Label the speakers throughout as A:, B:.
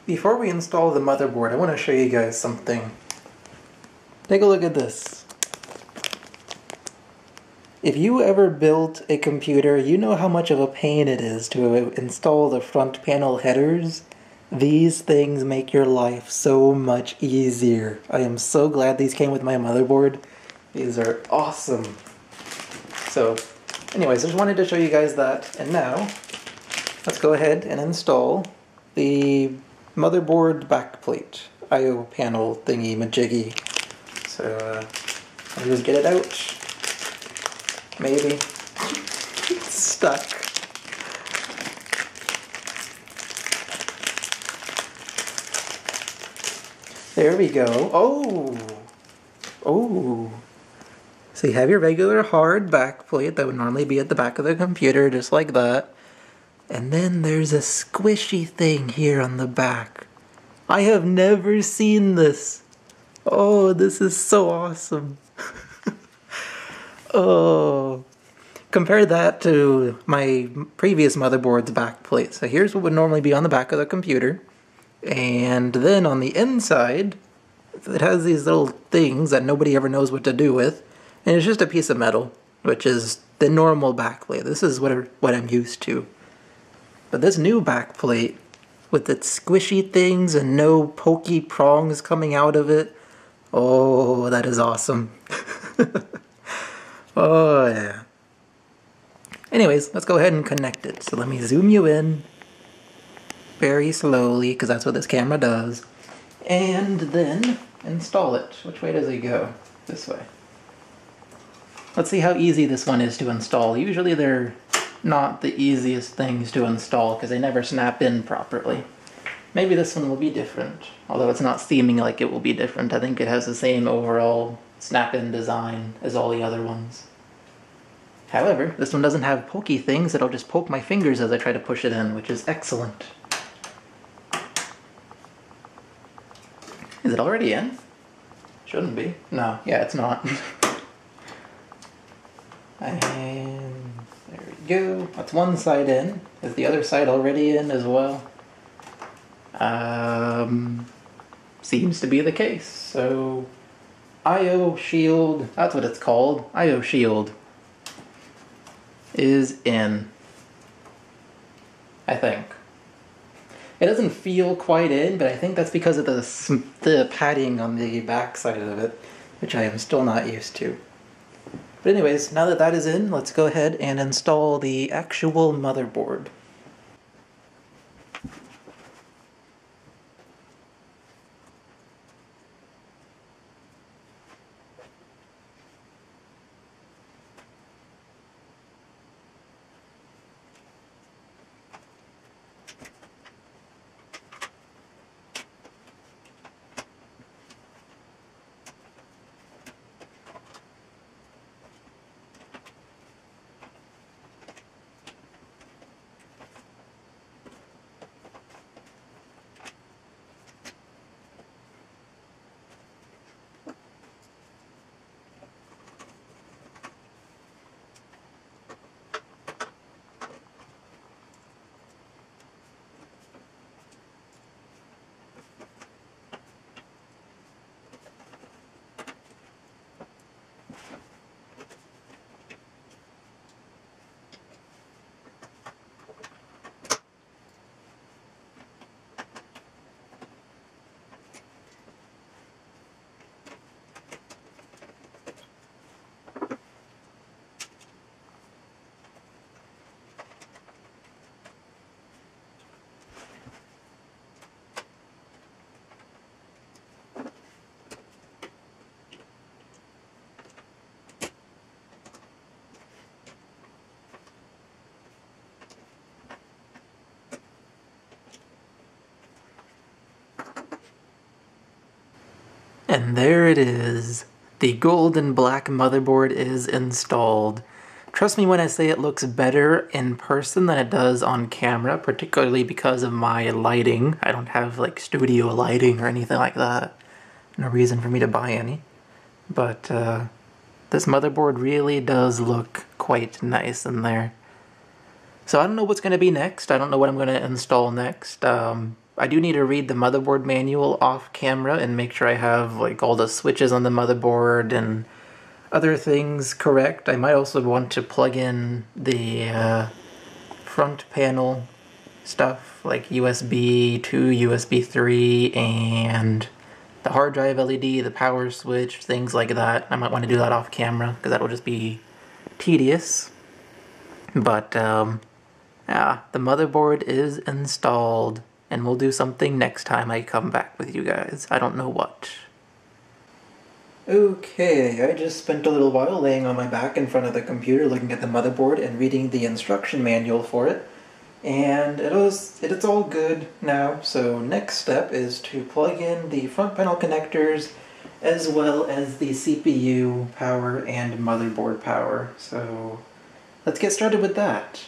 A: Before we install the motherboard, I want to show you guys something. Take a look at this. If you ever built a computer, you know how much of a pain it is to install the front panel headers. These things make your life so much easier. I am so glad these came with my motherboard. These are awesome. So, anyways, I just wanted to show you guys that. And now, let's go ahead and install the motherboard backplate, I/O panel thingy majiggy. So, I'll just get it out. Maybe. It's stuck. There we go. Oh! So you have your regular hard backplate that would normally be at the back of the computer, just like that. And then there's a squishy thing here on the back. I have never seen this. Oh, this is so awesome. Oh. Compare that to my previous motherboard's backplate. So here's what would normally be on the back of the computer. And then on the inside, it has these little things that nobody ever knows what to do with. And it's just a piece of metal, which is the normal backplate. This is what I'm used to. But this new backplate, with its squishy things and no pokey prongs coming out of it, oh, that is awesome. Oh, yeah. Anyways, let's go ahead and connect it. So let me zoom you in very slowly, because that's what this camera does. And then install it. Which way does it go? This way. Let's see how easy this one is to install. Usually they're not the easiest things to install because they never snap in properly. Maybe this one will be different, although it's not seeming like it will be different. I think it has the same overall snap-in design as all the other ones. However, this one doesn't have pokey things that'll just poke my fingers as I try to push it in, which is excellent. Is it already in? Shouldn't be. No, yeah, it's not. And there we go. That's one side in. Is the other side already in as well? Seems to be the case. So, I/O shield, that's what it's called. I/O shield is in. I think. It doesn't feel quite in, but I think that's because of the padding on the back side of it, which I am still not used to. But anyways, now that that is in, let's go ahead and install the actual motherboard. And there it is. The gold and black motherboard is installed. Trust me when I say it looks better in person than it does on camera, particularly because of my lighting. I don't have like studio lighting or anything like that. No reason for me to buy any. But this motherboard really does look quite nice in there. So I don't know what's going to be next. I don't know what I'm going to install next. I do need to read the motherboard manual off camera and make sure I have like all the switches on the motherboard and other things correct. I might also want to plug in the front panel stuff like USB 2, USB 3, and the hard drive LED, the power switch, things like that. I might want to do that off camera because that'll just be tedious. But yeah, the motherboard is installed, and we'll do something next time I come back with you guys. I don't know what. Okay, I just spent a little while laying on my back in front of the computer looking at the motherboard and reading the instruction manual for it. And it's all good now, so next step is to plug in the front panel connectors as well as the CPU power and motherboard power. So let's get started with that.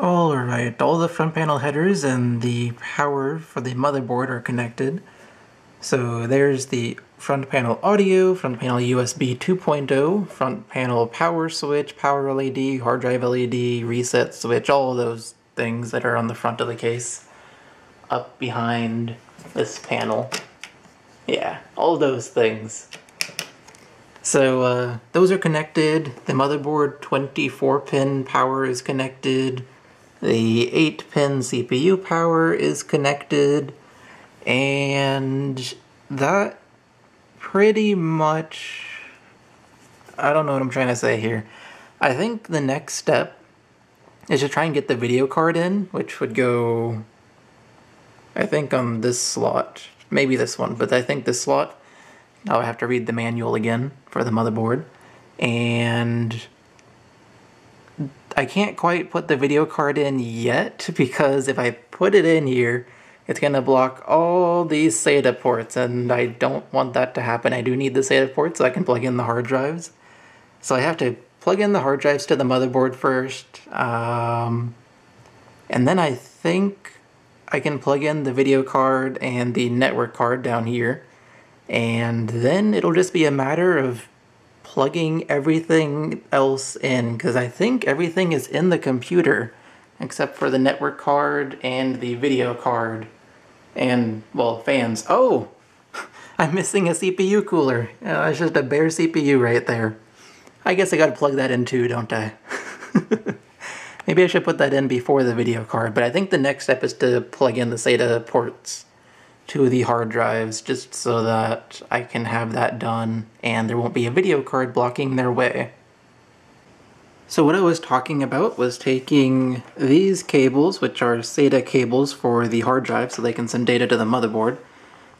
A: Alright, all the front panel headers and the power for the motherboard are connected. So there's the front panel audio, front panel USB 2.0, front panel power switch, power LED, hard drive LED, reset switch, all of those things that are on the front of the case up behind this panel. Yeah, all those things. So those are connected. The motherboard 24-pin power is connected. The 8-pin CPU power is connected. And that pretty much... I don't know what I'm trying to say here. I think the next step is to try and get the video card in, which would go, I think, on this slot. Maybe this one, but I think this slot. I'll have to read the manual again for the motherboard. And I can't quite put the video card in yet, because if I put it in here, it's going to block all these SATA ports, and I don't want that to happen. I do need the SATA ports so I can plug in the hard drives. So I have to plug in the hard drives to the motherboard first, and then I think I can plug in the video card and the network card down here, and then it'll just be a matter of plugging everything else in, because I think everything is in the computer except for the network card and the video card and, well, fans. Oh! I'm missing a CPU cooler. It's just a bare CPU right there. I guess I gotta plug that in too, don't I? Maybe I should put that in before the video card, but I think the next step is to plug in the SATA ports to the hard drives, just so that I can have that done and there won't be a video card blocking their way. So what I was talking about was taking these cables, which are SATA cables for the hard drive so they can send data to the motherboard,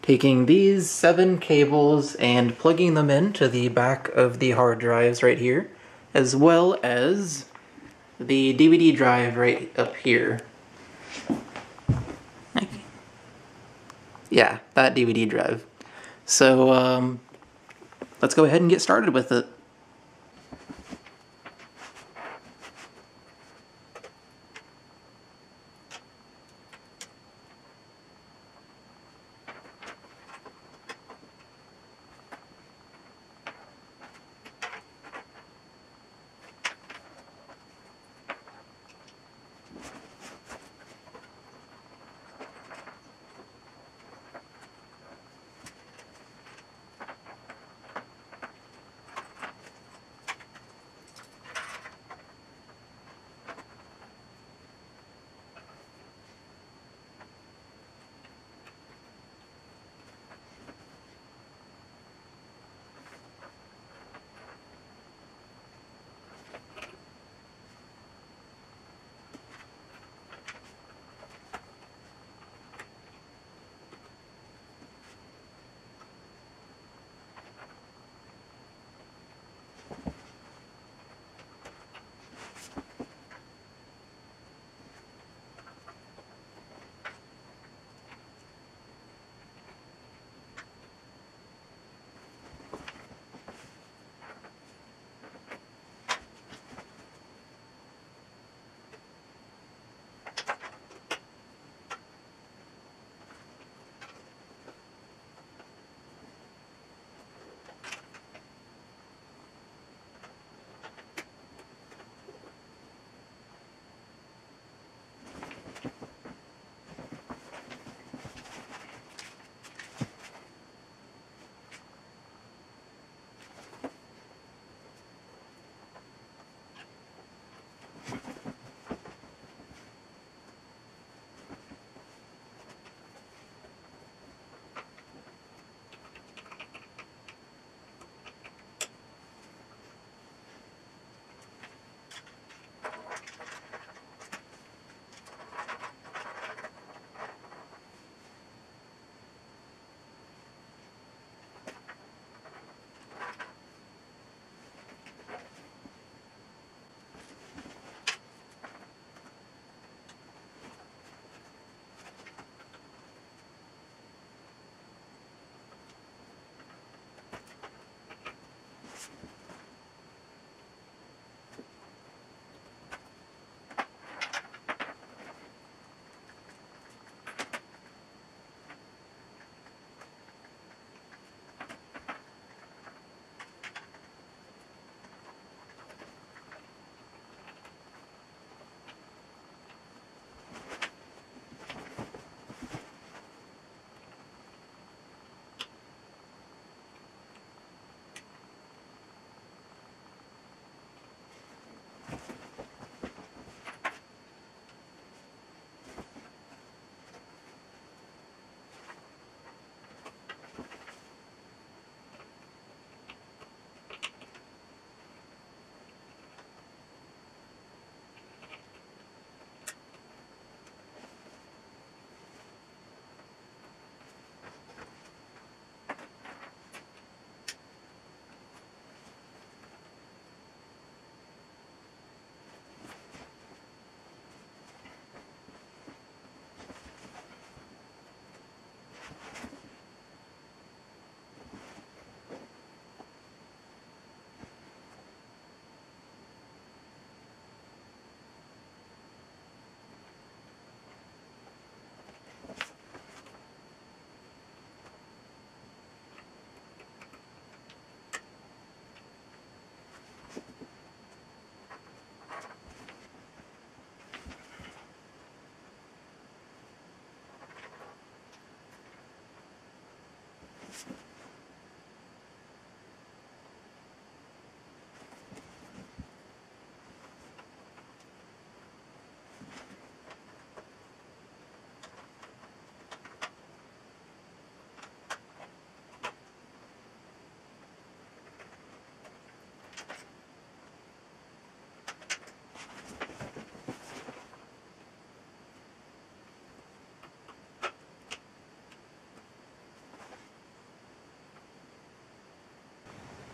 A: taking these 7 cables and plugging them into the back of the hard drives right here, as well as the DVD drive right up here. Yeah, that DVD drive. So, let's go ahead and get started with it.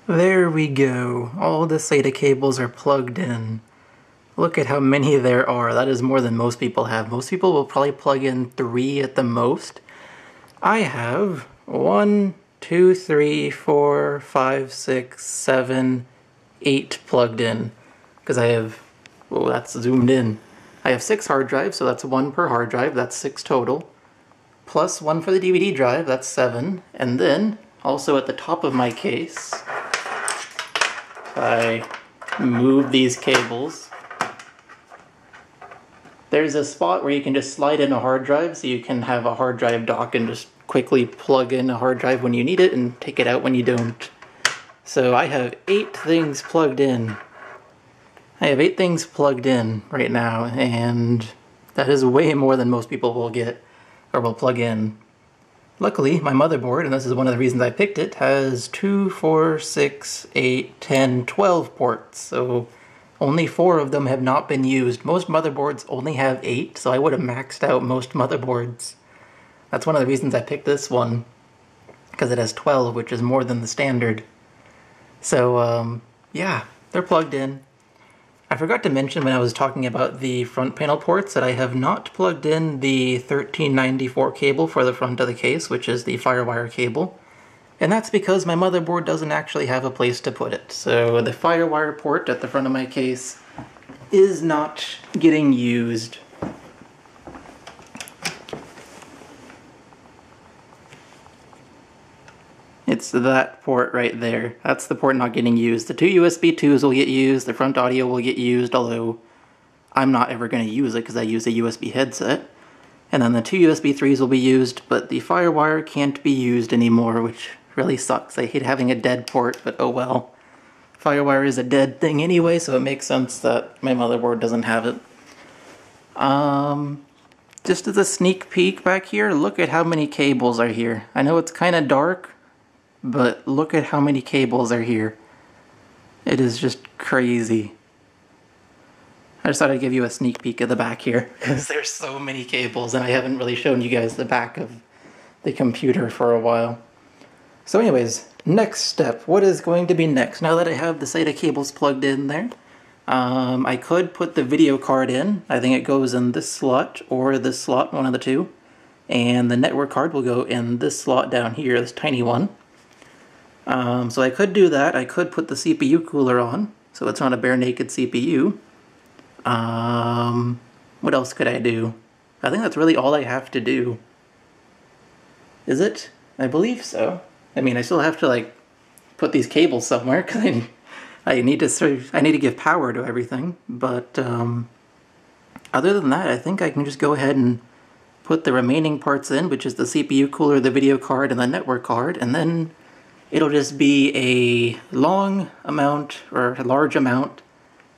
A: There we go. All the SATA cables are plugged in. Look at how many there are. That is more than most people have. Most people will probably plug in 3 at the most. I have 1, 2, 3, 4, 5, 6, 7, 8 plugged in. Because I have, oh, that's zoomed in. I have 6 hard drives, so that's 1 per hard drive. That's 6 total. Plus 1 for the DVD drive, that's 7. And then, also at the top of my case, I move these cables. There's a spot where you can just slide in a hard drive, so you can have a hard drive dock and just quickly plug in a hard drive when you need it and take it out when you don't. So I have 8 things plugged in. I have 8 things plugged in right now, and that is way more than most people will get, or will plug in. Luckily, my motherboard, and this is one of the reasons I picked it, has 2, 4, 6, 8, 10, 12 ports, so only 4 of them have not been used. Most motherboards only have 8, so I would have maxed out most motherboards. That's one of the reasons I picked this one, because it has 12, which is more than the standard. So, yeah, they're plugged in. I forgot to mention when I was talking about the front panel ports that I have not plugged in the 1394 cable for the front of the case, which is the FireWire cable. And that's because my motherboard doesn't actually have a place to put it. So the FireWire port at the front of my case is not getting used. It's that port right there. That's the port not getting used. The 2 USB 2s will get used, the front audio will get used, although I'm not ever going to use it because I use a USB headset. And then the 2 USB 3s will be used, but the FireWire can't be used anymore, which really sucks. I hate having a dead port, but oh well. FireWire is a dead thing anyway, so it makes sense that my motherboard doesn't have it. Just as a sneak peek back here, look at how many cables are here. I know it's kind of dark, but look at how many cables are here. It is just crazy. I just thought I'd give you a sneak peek at the back here, because there's so many cables, and I haven't really shown you guys the back of the computer for a while. So anyways, next step. What is going to be next? Now that I have the SATA cables plugged in there, I could put the video card in. I think it goes in this slot or this slot, one of the two. And the network card will go in this slot down here, this tiny one. So I could do that. I could put the CPU cooler on, so it's not a bare naked CPU. What else could I do? I think that's really all I have to do. Is it? I believe so. I mean, I still have to, like, put these cables somewhere, because I need to give power to everything, but, other than that, I think I can just go ahead and put the remaining parts in, which is the CPU cooler, the video card, and the network card, and then it'll just be a large amount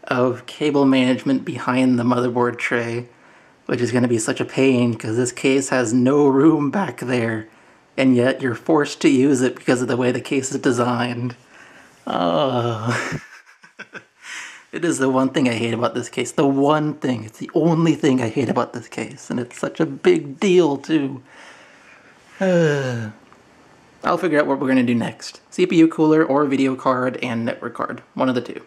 A: of cable management behind the motherboard tray, which is going to be such a pain because this case has no room back there, and yet you're forced to use it because of the way the case is designed. It is the one thing I hate about this case. The one thing. It's the only thing I hate about this case, and it's such a big deal too. I'll figure out what we're going to do next. CPU cooler or video card and network card. One of the two.